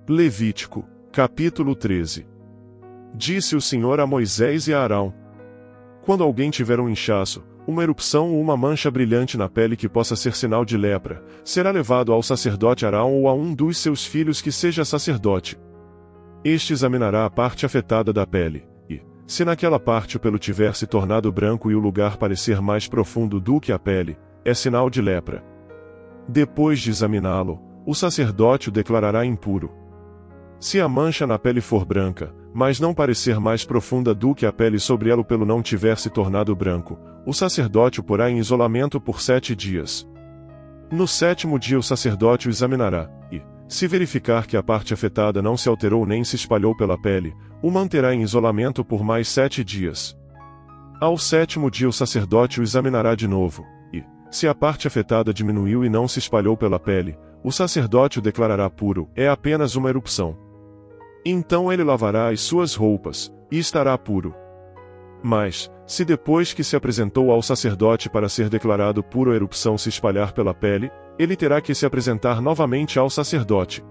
Levítico, capítulo 13. Disse o Senhor a Moisés e a Arão: quando alguém tiver um inchaço, uma erupção ou uma mancha brilhante na pele que possa ser sinal de lepra, será levado ao sacerdote Arão ou a um dos seus filhos que seja sacerdote. Este examinará a parte afetada da pele, e, se naquela parte o pelo tiver se tornado branco e o lugar parecer mais profundo do que a pele, é sinal de lepra. Depois de examiná-lo, o sacerdote o declarará impuro. Se a mancha na pele for branca, mas não parecer mais profunda do que a pele sobre ela o pelo não tiver se tornado branco, o sacerdote o porá em isolamento por 7 dias. No 7º dia o sacerdote o examinará, e, se verificar que a parte afetada não se alterou nem se espalhou pela pele, o manterá em isolamento por mais 7 dias. Ao 7º dia o sacerdote o examinará de novo, e, se a parte afetada diminuiu e não se espalhou pela pele, o sacerdote o declarará puro, é apenas uma erupção. Então ele lavará as suas roupas, e estará puro. Mas, se depois que se apresentou ao sacerdote para ser declarado puro a erupção se espalhar pela pele, ele terá que se apresentar novamente ao sacerdote.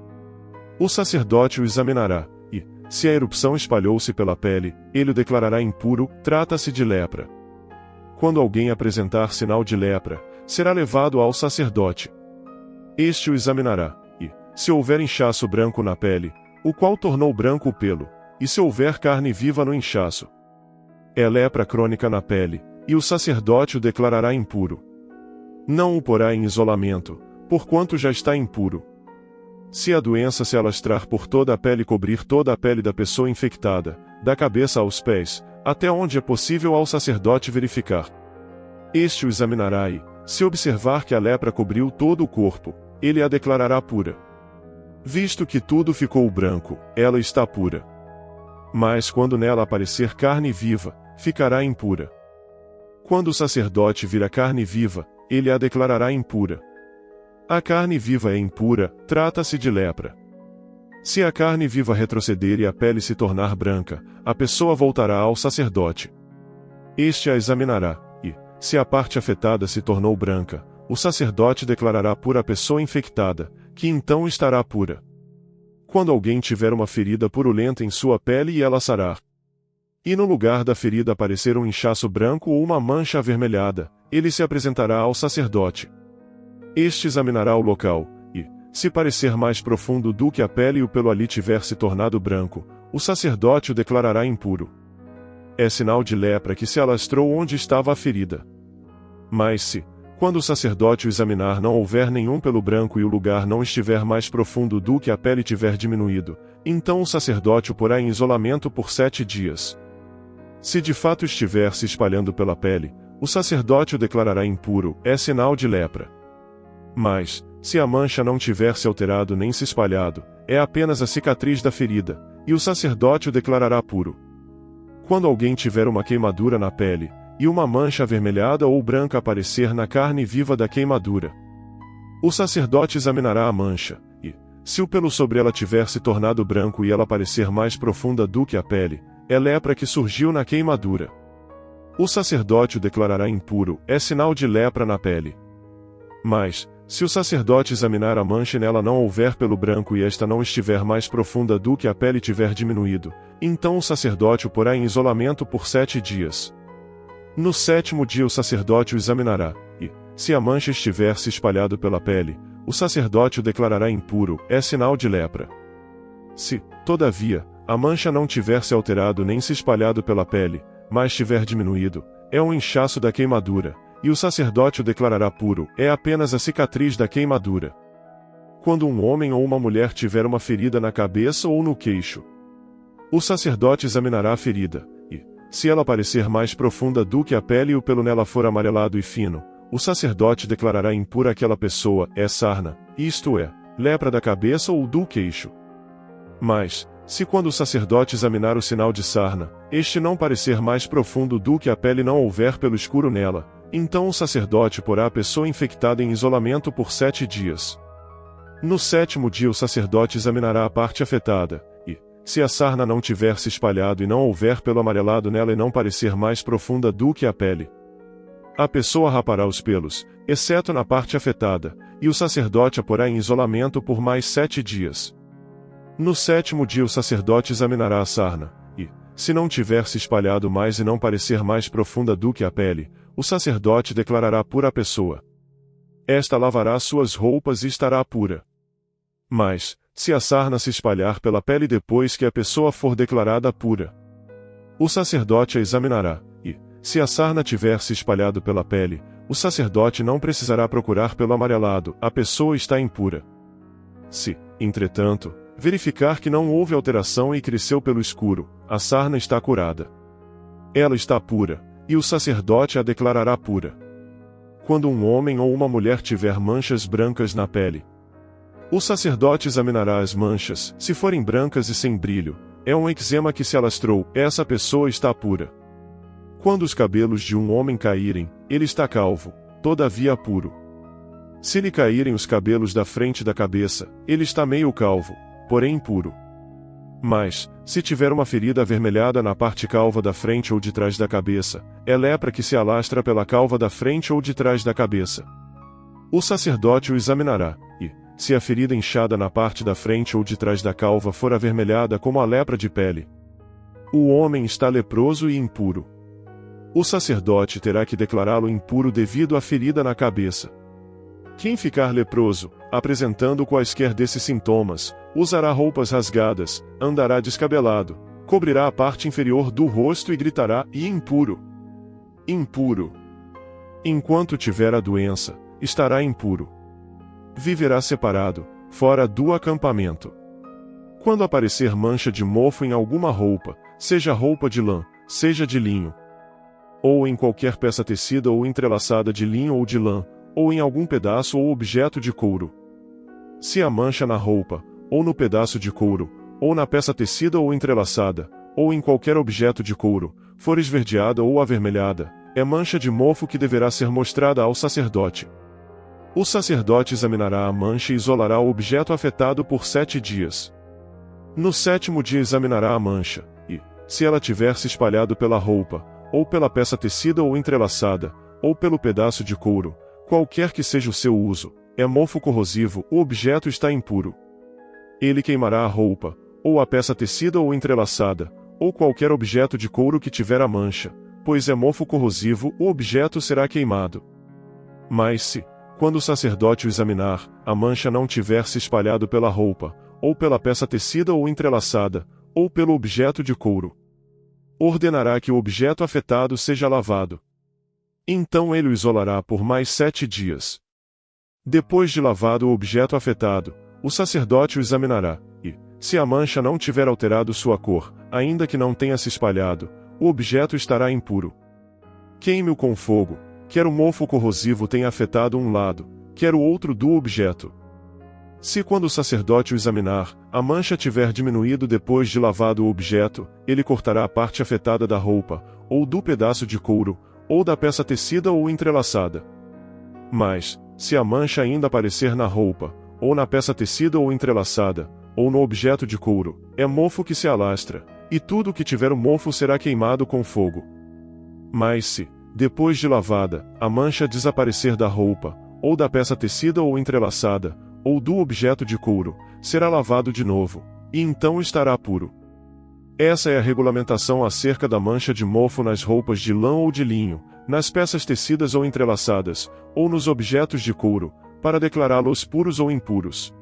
O sacerdote o examinará, e, se a erupção espalhou-se pela pele, ele o declarará impuro, trata-se de lepra. Quando alguém apresentar sinal de lepra, será levado ao sacerdote. Este o examinará, e, se houver inchaço branco na pele, o qual tornou branco o pelo, e se houver carne viva no inchaço, é lepra crônica na pele, e o sacerdote o declarará impuro. Não o porá em isolamento, porquanto já está impuro. Se a doença se alastrar por toda a pele e cobrir toda a pele da pessoa infectada, da cabeça aos pés, até onde é possível ao sacerdote verificar. Este o examinará e, se observar que a lepra cobriu todo o corpo, ele a declarará pura. Visto que tudo ficou branco, ela está pura. Mas quando nela aparecer carne viva, ficará impura. Quando o sacerdote vir a carne viva, ele a declarará impura. A carne viva é impura, trata-se de lepra. Se a carne viva retroceder e a pele se tornar branca, a pessoa voltará ao sacerdote. Este a examinará, e, se a parte afetada se tornou branca, o sacerdote declarará pura a pessoa infectada, que então estará pura. Quando alguém tiver uma ferida purulenta em sua pele e ela sarar, e no lugar da ferida aparecer um inchaço branco ou uma mancha avermelhada, ele se apresentará ao sacerdote. Este examinará o local, e, se parecer mais profundo do que a pele e o pelo ali tiver se tornado branco, o sacerdote o declarará impuro. É sinal de lepra que se alastrou onde estava a ferida. Mas se, quando o sacerdote o examinar não houver nenhum pelo branco e o lugar não estiver mais profundo do que a pele tiver diminuído, então o sacerdote o porá em isolamento por 7 dias. Se de fato estiver se espalhando pela pele, o sacerdote o declarará impuro, é sinal de lepra. Mas, se a mancha não tiver se alterado nem se espalhado, é apenas a cicatriz da ferida, e o sacerdote o declarará puro. Quando alguém tiver uma queimadura na pele, e uma mancha avermelhada ou branca aparecer na carne viva da queimadura, o sacerdote examinará a mancha, e, se o pelo sobre ela tiver se tornado branco e ela parecer mais profunda do que a pele, é lepra que surgiu na queimadura. O sacerdote o declarará impuro, é sinal de lepra na pele. Mas, se o sacerdote examinar a mancha e nela não houver pelo branco e esta não estiver mais profunda do que a pele tiver diminuído, então o sacerdote o porá em isolamento por 7 dias. No 7º dia o sacerdote o examinará, e, se a mancha estiver se espalhado pela pele, o sacerdote o declarará impuro, é sinal de lepra. Se, todavia, a mancha não tiver se alterado nem se espalhado pela pele, mas tiver diminuído, é um inchaço da queimadura, e o sacerdote o declarará puro, é apenas a cicatriz da queimadura. Quando um homem ou uma mulher tiver uma ferida na cabeça ou no queixo, o sacerdote examinará a ferida, e, se ela parecer mais profunda do que a pele e o pelo nela for amarelado e fino, o sacerdote declarará impura aquela pessoa, é sarna, isto é, lepra da cabeça ou do queixo. Mas, se quando o sacerdote examinar o sinal de sarna, este não parecer mais profundo do que a pele e não houver pelo escuro nela, então o sacerdote porá a pessoa infectada em isolamento por 7 dias. No 7º dia o sacerdote examinará a parte afetada, e, se a sarna não tiver se espalhado e não houver pelo amarelado nela e não parecer mais profunda do que a pele, a pessoa rapará os pelos, exceto na parte afetada, e o sacerdote a porá em isolamento por mais 7 dias. No 7º dia o sacerdote examinará a sarna, e, se não tiver se espalhado mais e não parecer mais profunda do que a pele, o sacerdote declarará pura a pessoa. Esta lavará suas roupas e estará pura. Mas, se a sarna se espalhar pela pele depois que a pessoa for declarada pura, o sacerdote a examinará, e, se a sarna tiver se espalhado pela pele, o sacerdote não precisará procurar pelo amarelado, a pessoa está impura. Se, entretanto, verificar que não houve alteração e cresceu pelo escuro, a sarna está curada. Ela está pura, e o sacerdote a declarará pura. Quando um homem ou uma mulher tiver manchas brancas na pele, o sacerdote examinará as manchas, se forem brancas e sem brilho, é um eczema que se alastrou, essa pessoa está pura. Quando os cabelos de um homem caírem, ele está calvo, todavia puro. Se lhe caírem os cabelos da frente da cabeça, ele está meio calvo, porém impuro. Mas, se tiver uma ferida avermelhada na parte calva da frente ou de trás da cabeça, é lepra que se alastra pela calva da frente ou de trás da cabeça. O sacerdote o examinará, e, se a ferida inchada na parte da frente ou de trás da calva for avermelhada como a lepra de pele, o homem está leproso e impuro. O sacerdote terá que declará-lo impuro devido à ferida na cabeça. Quem ficar leproso, apresentando quaisquer desses sintomas, usará roupas rasgadas, andará descabelado, cobrirá a parte inferior do rosto e gritará: impuro! Impuro! Enquanto tiver a doença, estará impuro. Viverá separado, fora do acampamento. Quando aparecer mancha de mofo em alguma roupa, seja roupa de lã, seja de linho, ou em qualquer peça tecida ou entrelaçada de linho ou de lã, ou em algum pedaço ou objeto de couro. Se a mancha na roupa, ou no pedaço de couro, ou na peça tecida ou entrelaçada, ou em qualquer objeto de couro, for esverdeada ou avermelhada, é mancha de mofo que deverá ser mostrada ao sacerdote. O sacerdote examinará a mancha e isolará o objeto afetado por 7 dias. No 7º dia examinará a mancha, e, se ela tiver se espalhado pela roupa, ou pela peça tecida ou entrelaçada, ou pelo pedaço de couro, qualquer que seja o seu uso, é mofo corrosivo, o objeto está impuro. Ele queimará a roupa, ou a peça tecida ou entrelaçada, ou qualquer objeto de couro que tiver a mancha, pois é mofo corrosivo, o objeto será queimado. Mas se, quando o sacerdote o examinar, a mancha não tiver se espalhado pela roupa, ou pela peça tecida ou entrelaçada, ou pelo objeto de couro, ordenará que o objeto afetado seja lavado. Então ele o isolará por mais 7 dias. Depois de lavado o objeto afetado, o sacerdote o examinará, e, se a mancha não tiver alterado sua cor, ainda que não tenha se espalhado, o objeto estará impuro. Queime-o com fogo, quer o mofo corrosivo tenha afetado um lado, quer o outro do objeto. Se quando o sacerdote o examinar, a mancha tiver diminuído depois de lavado o objeto, ele cortará a parte afetada da roupa, ou do pedaço de couro, ou da peça tecida ou entrelaçada. Mas, se a mancha ainda aparecer na roupa, ou na peça tecida ou entrelaçada, ou no objeto de couro, é mofo que se alastra, e tudo que tiver o mofo será queimado com fogo. Mas se, depois de lavada, a mancha desaparecer da roupa, ou da peça tecida ou entrelaçada, ou do objeto de couro, será lavado de novo, e então estará puro. Essa é a regulamentação acerca da mancha de mofo nas roupas de lã ou de linho, nas peças tecidas ou entrelaçadas, ou nos objetos de couro, para declará-los puros ou impuros.